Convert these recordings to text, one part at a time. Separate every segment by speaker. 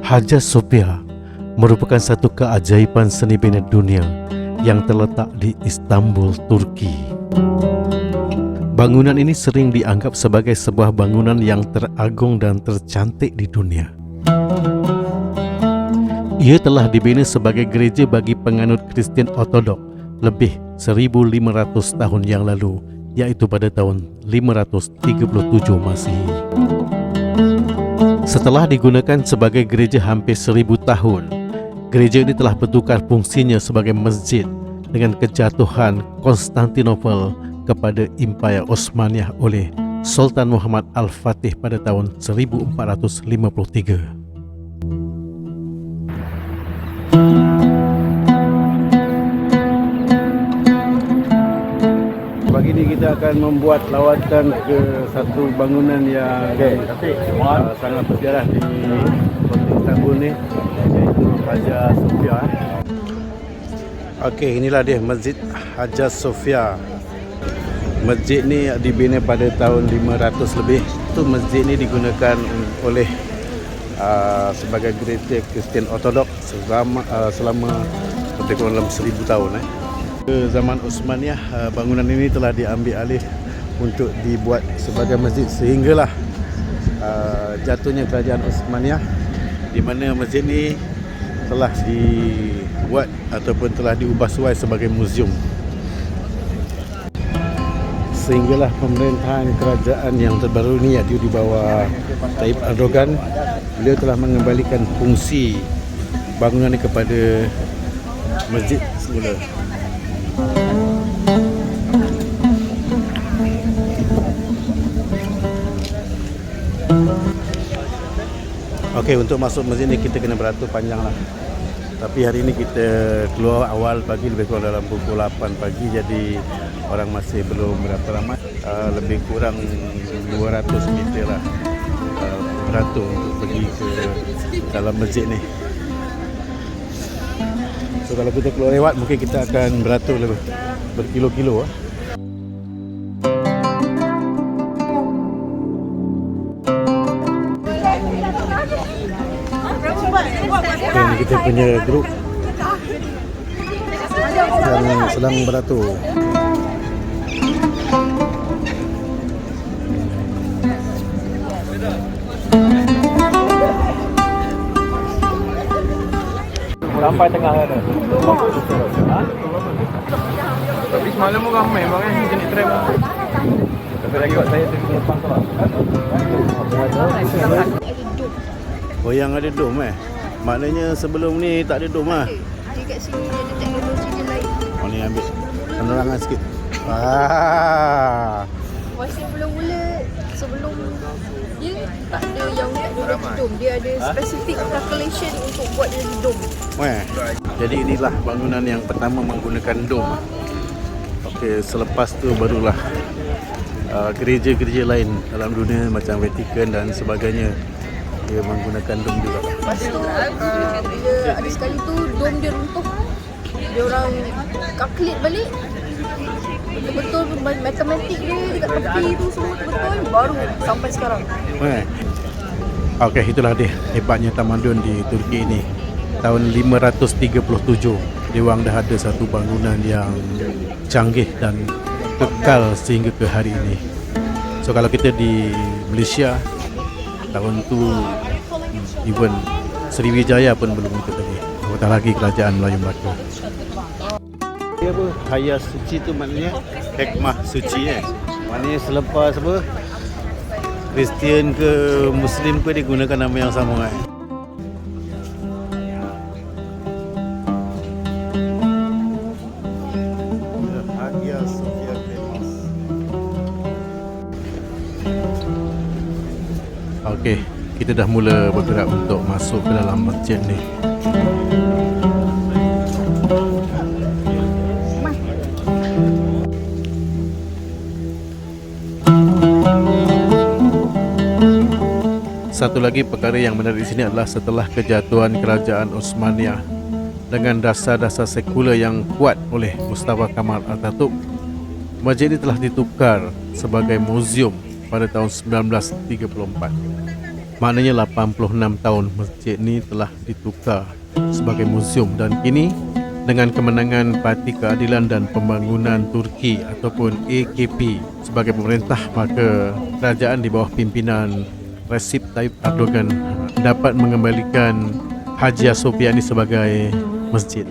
Speaker 1: Hagia Sophia merupakan satu keajaiban seni bina dunia yang terletak di Istanbul, Turki. Bangunan ini sering dianggap sebagai sebuah bangunan yang teragung dan tercantik di dunia. Ia telah dibina sebagai gereja bagi penganut Kristian Ortodok lebih 1500 tahun yang lalu, iaitu pada tahun 537 Masehi. Setelah digunakan sebagai gereja hampir 1000 tahun, gereja ini telah bertukar fungsinya sebagai masjid dengan kejatuhan Konstantinopel kepada Imperium Osmaniyah oleh Sultan Muhammad Al-Fatih pada tahun 1453.
Speaker 2: Pagi ini kita akan membuat lawatan ke satu bangunan yang sangat bersejarah di kota Istanbul ni, iaitu Hagia Sophia. Okey, inilah dia Masjid Hagia Sophia. Masjid ni dibina pada tahun 500 lebih. Tu masjid ni digunakan oleh sebagai gereja Kristian Ortodok selama lebih kurang dalam 1000 tahun. Ke zaman Osmaniyah, bangunan ini telah diambil alih untuk dibuat sebagai masjid sehinggalah jatuhnya kerajaan Osmaniyah, di mana masjid ini telah dibuat ataupun telah diubah suai sebagai muzium. Sehinggalah pemerintahan kerajaan yang terbaru ini, iaitu di bawah Tayyip Erdogan, beliau telah mengembalikan fungsi bangunan ini kepada masjid semula. Okey, untuk masuk masjid ni kita kena beratur panjang lah. Tapi hari ini kita keluar awal pagi, lebih kurang dalam pukul 8 pagi. Jadi orang masih belum berapa ramai. Lebih kurang 200 meter lah beratur untuk pergi ke dalam masjid ni. So kalau kita keluar lewat, mungkin kita akan beratur lebih berkilo-kilo. Ini kita punya grup yang sedang beratur.
Speaker 3: Sampai tengah kan? Tapi semalam pun ramai makanya jenis tram. Tapi lagi buat saya tu depan tu lah.
Speaker 2: Oh, yang ada dom Maknanya sebelum ni tak ada dom lah.
Speaker 4: Dekat sini ada teknologi dia lain.
Speaker 2: Oh, ni ambil penerangan sikit.
Speaker 4: Masa mula-mula sebelum dia tak ada yang teknologi dom. Dia ada specific calculation untuk buat dia dom.
Speaker 2: Jadi inilah bangunan yang pertama menggunakan dom. Okey, selepas tu barulah gereja-gereja lain dalam dunia macam Vatikan dan sebagainya, dia menggunakan dom juga.
Speaker 4: Lepas tu bila ada sekali tu dom dia runtuh, dia orang calculate balik betul-betul matematik dia dekat tepi tu semua betul, baru sampai sekarang.
Speaker 2: Okey, itulah dia hebatnya tamadun di Turki ini. Tahun 537 dia orang dah ada satu bangunan yang canggih dan kekal sehingga ke hari ini. So kalau kita di Malaysia tahun tu, even Sriwijaya pun belum ikut lagi, apatah lagi kerajaan Melayu Melaka. Dia apa? Hagia suci tu maknanya hikmah suci Maknanya selepas apa, Kristian ke Muslim ke, dia gunakan nama yang sama Hagia Sophia famous. Okey, kita dah mula bergerak untuk masuk ke dalam masjid ni. Satu lagi perkara yang menarik di sini adalah setelah kejatuhan kerajaan Osmaniyah dengan dasar-dasar sekular yang kuat oleh Mustafa Kemal Atatürk, masjid ini telah ditukar sebagai muzium pada tahun 1934. Maknanya 86 tahun masjid ni telah ditukar sebagai museum dan kini dengan kemenangan Parti Keadilan dan Pembangunan Turki ataupun AKP sebagai pemerintah, maka kerajaan di bawah pimpinan Recep Tayyip Erdogan dapat mengembalikan Hagia Sophia ini sebagai masjid.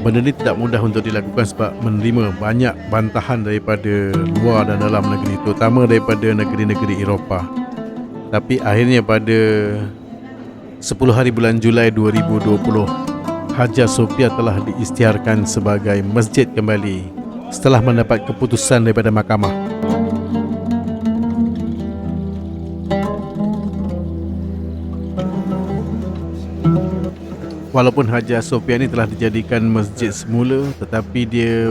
Speaker 2: Benda ini tidak mudah untuk dilakukan sebab menerima banyak bantahan daripada luar dan dalam negeri, terutama daripada negeri-negeri Eropah. Tapi akhirnya pada 10 hari bulan Julai 2020, Hagia Sophia telah diisytiharkan sebagai masjid kembali setelah mendapat keputusan daripada mahkamah. Walaupun Hagia Sophia ini telah dijadikan masjid semula, tetapi dia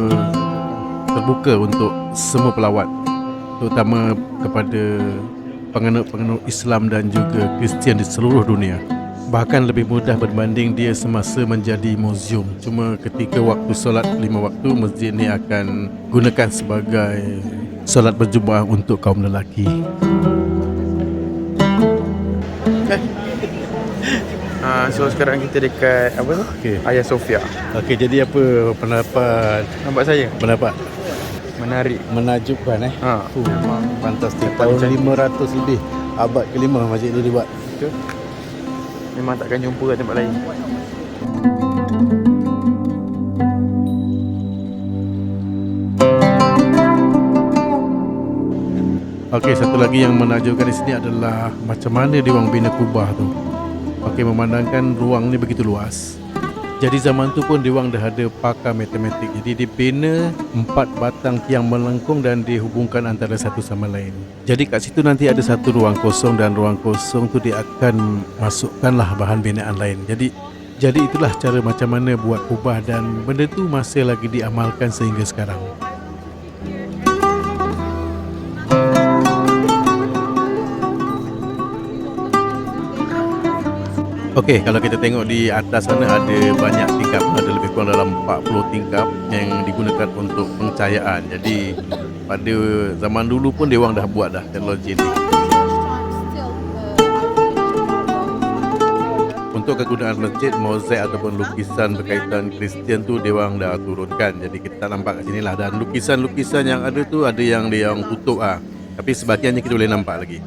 Speaker 2: terbuka untuk semua pelawat, terutama kepada penganut-penganut Islam dan juga Kristian di seluruh dunia. Bahkan lebih mudah berbanding dia semasa menjadi museum. Cuma ketika waktu solat 5 waktu, masjid ini akan gunakan sebagai solat berjemaah untuk kaum lelaki.
Speaker 3: So sekarang kita dekat apa tu? Hagia Sophia.
Speaker 2: Okey, jadi apa pendapat?
Speaker 3: Nampak saya?
Speaker 2: Pendapat
Speaker 3: Menarik.
Speaker 2: menakjubkan
Speaker 3: Memang
Speaker 2: fantastik. Tahun 500 lebih, abad ke-5 masjid itu dibuat.
Speaker 3: betul. Memang takkan jumpa kat tempat lain.
Speaker 2: Okey, satu lagi yang menakjubkan di sini adalah macam mana dia orang bina kubah tu. Okey, memandangkan ruang ni begitu luas. Jadi zaman tu pun dia orang dah ada pakar matematik. Jadi dia bina 4 batang tiang melengkung dan dihubungkan antara satu sama lain. Jadi kat situ nanti ada satu ruang kosong dan ruang kosong tu dia akan masukkanlah bahan binaan lain. Jadi itulah cara macam mana buat kubah dan benda tu masih lagi diamalkan sehingga sekarang. Okey, kalau kita tengok di atas sana ada banyak tingkap, ada lebih kurang dalam 40 tingkap yang digunakan untuk pencahayaan. Jadi pada zaman dulu pun dia orang dah buat dah teknologi ni. Untuk kegunaan masjid, mozaik ataupun lukisan berkaitan Kristian tu dia orang dah turunkan. Jadi kita tak nampak kat sini lah. Dan lukisan-lukisan yang ada tu ada yang dia orang tutup tapi sebahagiannya kita boleh nampak lagi.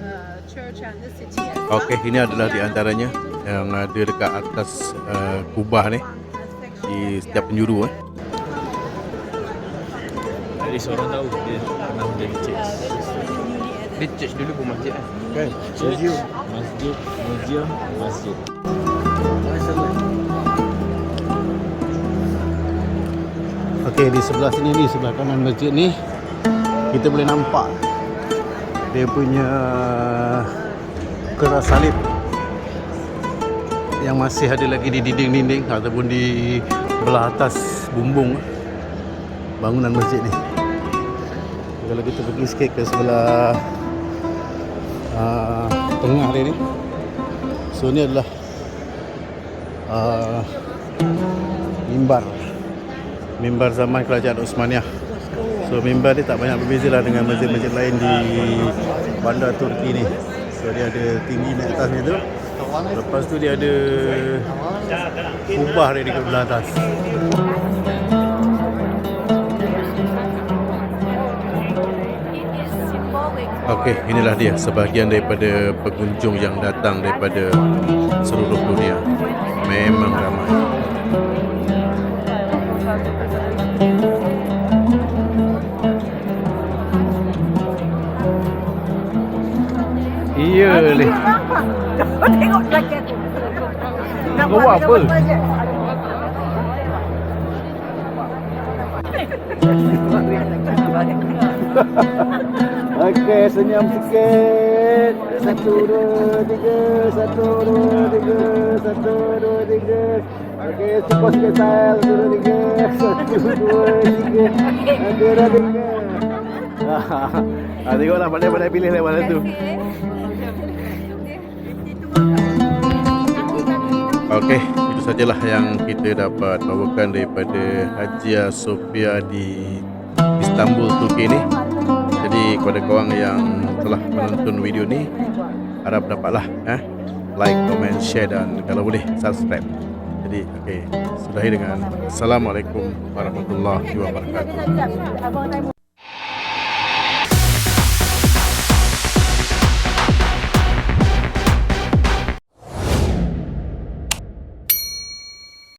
Speaker 2: Okey, ini adalah di antaranya yang ada dekat atas kubah ni di setiap penjuru.
Speaker 5: Jadi seorang tahu dia pernah menjadi church.
Speaker 3: Dia church dulu pun masjid kan?
Speaker 5: Kan? Museum.
Speaker 2: Okey, di sebelah sini ni, sebelah kanan masjid ni, kita boleh nampak dia punya keras salib yang masih ada lagi di dinding-dinding ataupun di belah atas bumbung bangunan masjid ni. Kalau kita pergi sikit ke sebelah tengah dia ni, so ni adalah mimbar zaman kerajaan Osmaniyah. So mimbar dia tak banyak berbeza lah dengan masjid-masjid lain di bandar Turki ni. So dia ada tinggi naik atasnya tu. Lepas tu dia ada kubah dia dekat belah atas. Okey, inilah dia sebahagian daripada pengunjung yang datang daripada seluruh dunia. Memang ramai. Iya ni.
Speaker 6: Tengok lelaki aku. Nak
Speaker 2: Kau buat apa? Okey, senyum sikit. 1, 2, 3. 1, 2, 3. 1, 2, 3. Okey, cukup sikit sayang. 1, 2, 3. 1, 2, 3. Tengoklah pandai-pandai pilih lewat tu. Okey, itu sajalah yang kita dapat bawakan daripada Hagia Sophia di Istanbul, Turki ni. Jadi kepada korang yang telah menonton video ni, harap dapatlah like, comment, share dan kalau boleh subscribe. Jadi sudahi dengan Assalamualaikum warahmatullahi wabarakatuh.
Speaker 6: Abang saya